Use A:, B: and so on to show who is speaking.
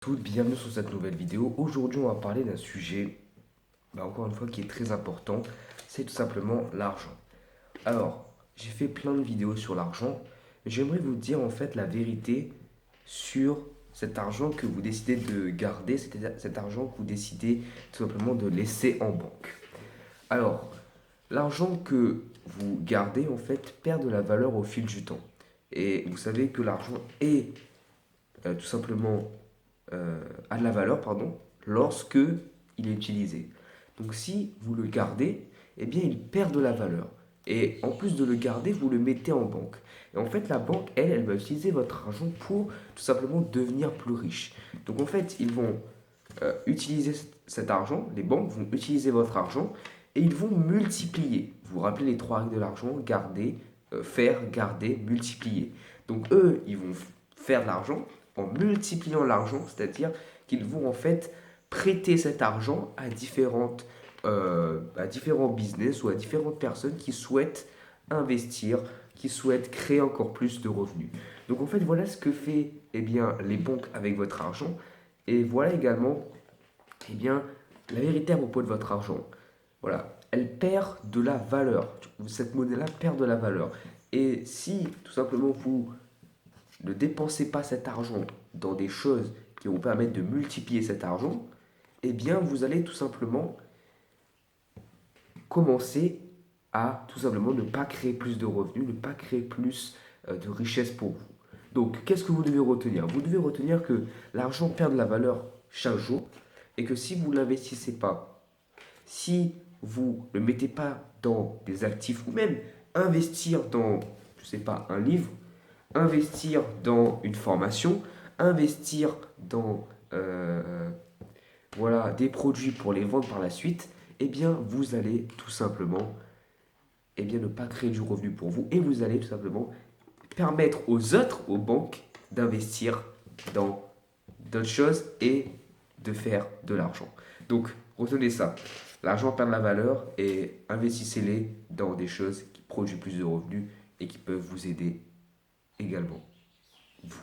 A: Toutes, bienvenue sur cette nouvelle vidéo. Aujourd'hui, on va parler d'un sujet, encore une fois, qui est très important. C'est tout simplement l'argent. Alors, j'ai fait plein de vidéos sur l'argent, mais j'aimerais vous dire en fait la vérité sur cet argent que vous décidez de garder, c'est-à-dire cet argent que vous décidez tout simplement de laisser en banque. Alors, l'argent que vous gardez en fait perd de la valeur au fil du temps. Et vous savez que l'argent est tout simplement a de la valeur, pardon, lorsque il est utilisé. Donc si vous le gardez, eh bien il perd de la valeur. Et en plus de le garder, vous le mettez en banque. Et en fait, la banque, elle va utiliser votre argent pour tout simplement devenir plus riche. Donc en fait, ils vont utiliser cet argent, les banques vont utiliser votre argent et ils vont multiplier. Vous vous rappelez les trois règles de l'argent, garder, faire, garder, multiplier. Donc eux, ils vont faire de l'argent en multipliant l'argent, c'est-à-dire qu'ils vont en fait prêter cet argent à différents business ou à différentes personnes qui souhaitent investir, qui souhaitent créer encore plus de revenus. Donc en fait, voilà ce que fait bien, les banques avec votre argent. Et voilà également bien, la vérité à propos de votre argent. Voilà, elle perd de la valeur. Cette monnaie-là perd de la valeur. Et si tout simplement vous ne dépensez pas cet argent dans des choses qui vont permettre de multiplier cet argent, eh bien vous allez tout simplement commencer à tout simplement ne pas créer plus de revenus, ne pas créer plus de richesse pour vous. Donc qu'est-ce que vous devez retenir? Vous devez retenir que l'argent perd de la valeur chaque jour et que si vous ne l'investissez pas, si vous ne le mettez pas dans des actifs ou même investir dans, je ne sais pas, un livre, investir dans une formation, investir dans voilà, des produits pour les vendre par la suite, eh bien, vous allez tout simplement ne pas créer du revenu pour vous et vous allez tout simplement permettre aux autres, aux banques, d'investir dans d'autres choses et de faire de l'argent. Donc, retenez ça. L'argent perd de la valeur et investissez-les dans des choses qui produisent plus de revenus et qui peuvent vous aider également. Vous.